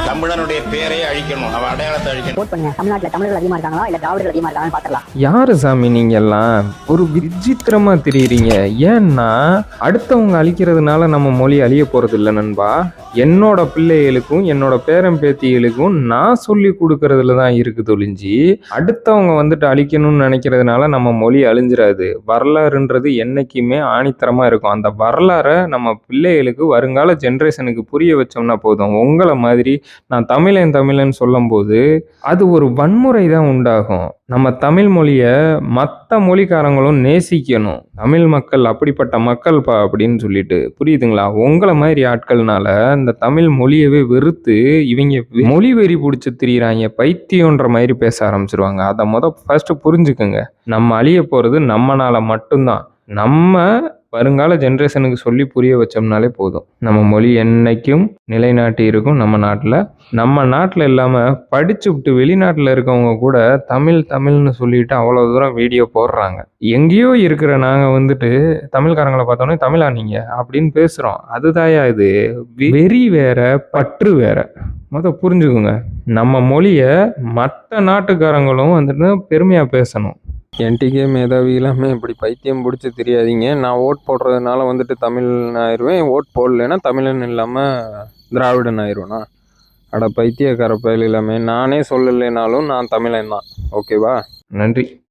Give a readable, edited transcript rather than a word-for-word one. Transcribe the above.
தமிழனுடைய பேரை அழிக்கணும், அவன் அடையாளத்தை அழிக்கணும். ஓட் பண்ணுங்க. தமிழ்நாட்டுல தமிழர்கள் அதிகமா இருக்காங்களா இல்ல திராவிடர்கள் அதிகமா இருக்காங்கன்னு பாத்துக்கலாம். யாரு சாமி நீங்க எல்லாம் ஒரு விசித்திரமா தெரியுறீங்க? ஏன்னா அடுத்தவங்க அழிக்கிறதுனால நம்ம மொழி அழிய போறது இல்லை நண்பா. என்னோட பிள்ளைகளுக்கும் என்னோட பேரன் பேத்திகளுக்கும் நான் சொல்லி கொடுக்கறதுல தான் இருக்குது ஒழிஞ்சி அடுத்தவங்க வந்துட்டு அழிக்கணும்னு நினைக்கிறதுனால நம்ம மொழி அழிஞ்சிராது. வரலாறுன்றது என்னைக்குமே ஆணித்தரமா இருக்கும். அந்த வரலாறை நம்ம பிள்ளைகளுக்கு வருங்கால ஜென்ரேஷனுக்கு புரிய வச்சோம்னா போதும். உங்களை மாதிரி நான் தமிழன் சொல்லும் போது அது ஒரு வன்முறை தான் உண்டாகும். நம்ம தமிழ் மொழியை மற்ற மொழிக்காரங்களும் நேசிக்கணும். தமிழ் மக்கள் அப்படிப்பட்ட மக்கள்பா அப்படின்னு சொல்லிட்டு புரியுதுங்களா? உங்களை மாதிரி ஆட்கள்னால இந்த தமிழ் மொழியவே வெறுத்து இவங்க மொழி வெறி பிடிச்சி திரியிறாங்க, பைத்தியன்ற மாதிரி பேச ஆரம்பிச்சிருவாங்க. அதை ஃபர்ஸ்ட் புரிஞ்சுக்கோங்க. நம்ம அழிய போறது நம்மனால மட்டும்தான். நம்ம வருங்கால ஜென்ரேஷனுக்கு சொல்லி புரிய வச்சோம்னாலே போதும். நம்ம மொழி என்னைக்கும் நிலைநாட்டி இருக்கும் நம்ம நாட்டில். நம்ம நாட்டில் இல்லாமல் படிச்சு விட்டு வெளிநாட்டில் இருக்கவங்க கூட தமிழ்னு சொல்லிட்டு அவ்வளோ தூரம் வீடியோ போடுறாங்க. எங்கேயோ இருக்கிற நாங்கள் வந்துட்டு தமிழ்காரங்களை பார்த்தோன்னே தமிழா நீங்க அப்படின்னு பேசுகிறோம். அதுதாயா இது? வெறி வேற, பற்று வேற. புரிஞ்சுக்கோங்க. நம்ம மொழியை மற்ற நாட்டுக்காரங்களும் வந்துட்டு பெருமையாக பேசணும். என்டிகே மேதாவி எல்லாமே இப்படி பைத்தியம் பிடிச்சி தெரியாதீங்க. நான் ஓட் போடுறதுனால வந்துட்டு தமிழன் ஆயிடுவேன், ஓட் போடலைன்னா தமிழன் இல்லாமல் திராவிடன் ஆயிடுவேனா? அட பைத்தியக்கார பயல் எல்லாமே. நானே சொல்லலைனாலும் நான் தமிழன் தான். ஓகேவா? நன்றி.